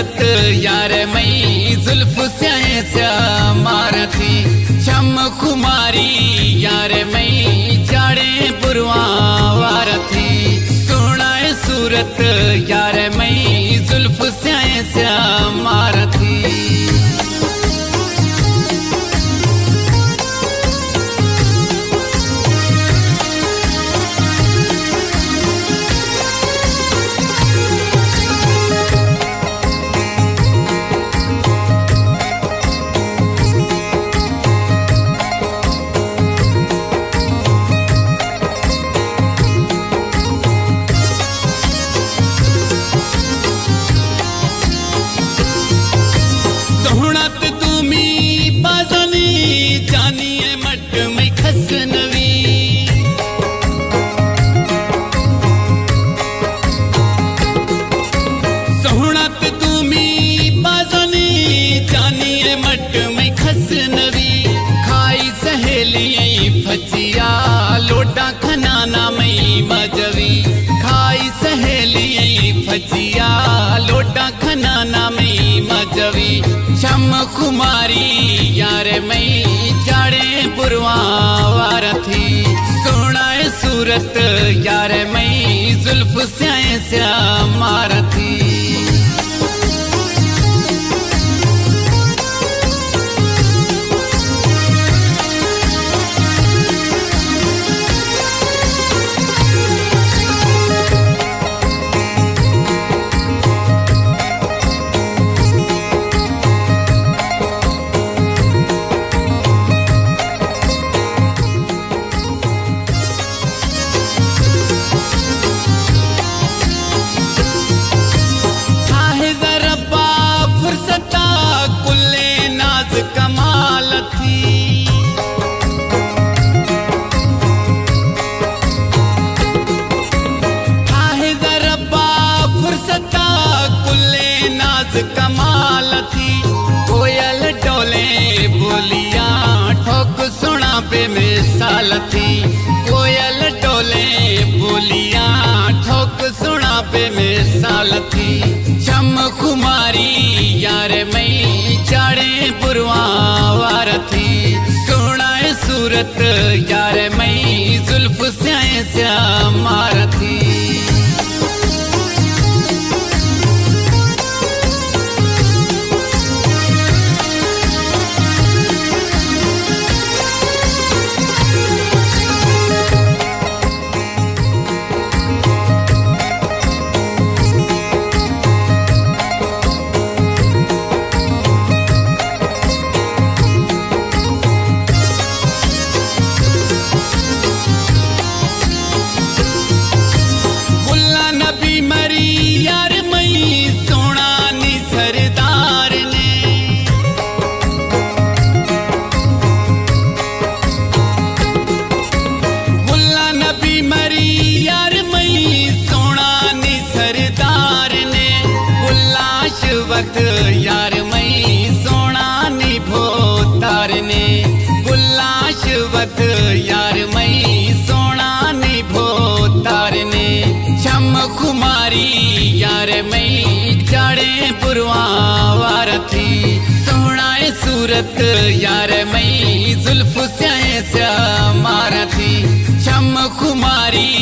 सूरत यार मई जुल्फ स्याहे स्या मारथी शम खुमारी यार मई जाड़े पुरवा वारथी सोनाए सूरत यार मई जुल्फ स्याहे स्या मारथी फचिया लोटा खनाना मई मजवी खाई सहेली फचिया लोटा खनाना मई मजवी शम खुमारी यार मई जाड़े पुरवा वारथी सोनाए सूरत यार मई जुल्फ स्याहे स्या मारथी कमाल थी कोयल डोले बोलिया ठोक सुना पे मिसाल थी कोयल डोले बोलिया ठोक सुना पे मिसाल थी शम खुमारी यार मई जाड़े पुरवा वारथी सोनाए सूरत यार मई जुल्फ स्याहे स्या मारथी यार मई सोना निभो तारने गुल्लाश वत यार मई सोना निभो तारने शम खुमारी यार मई जाड़े पुरवा वारथी सोनाए सूरत यार मई जुल्फ स्याहे स्या मारथी शम खुमारी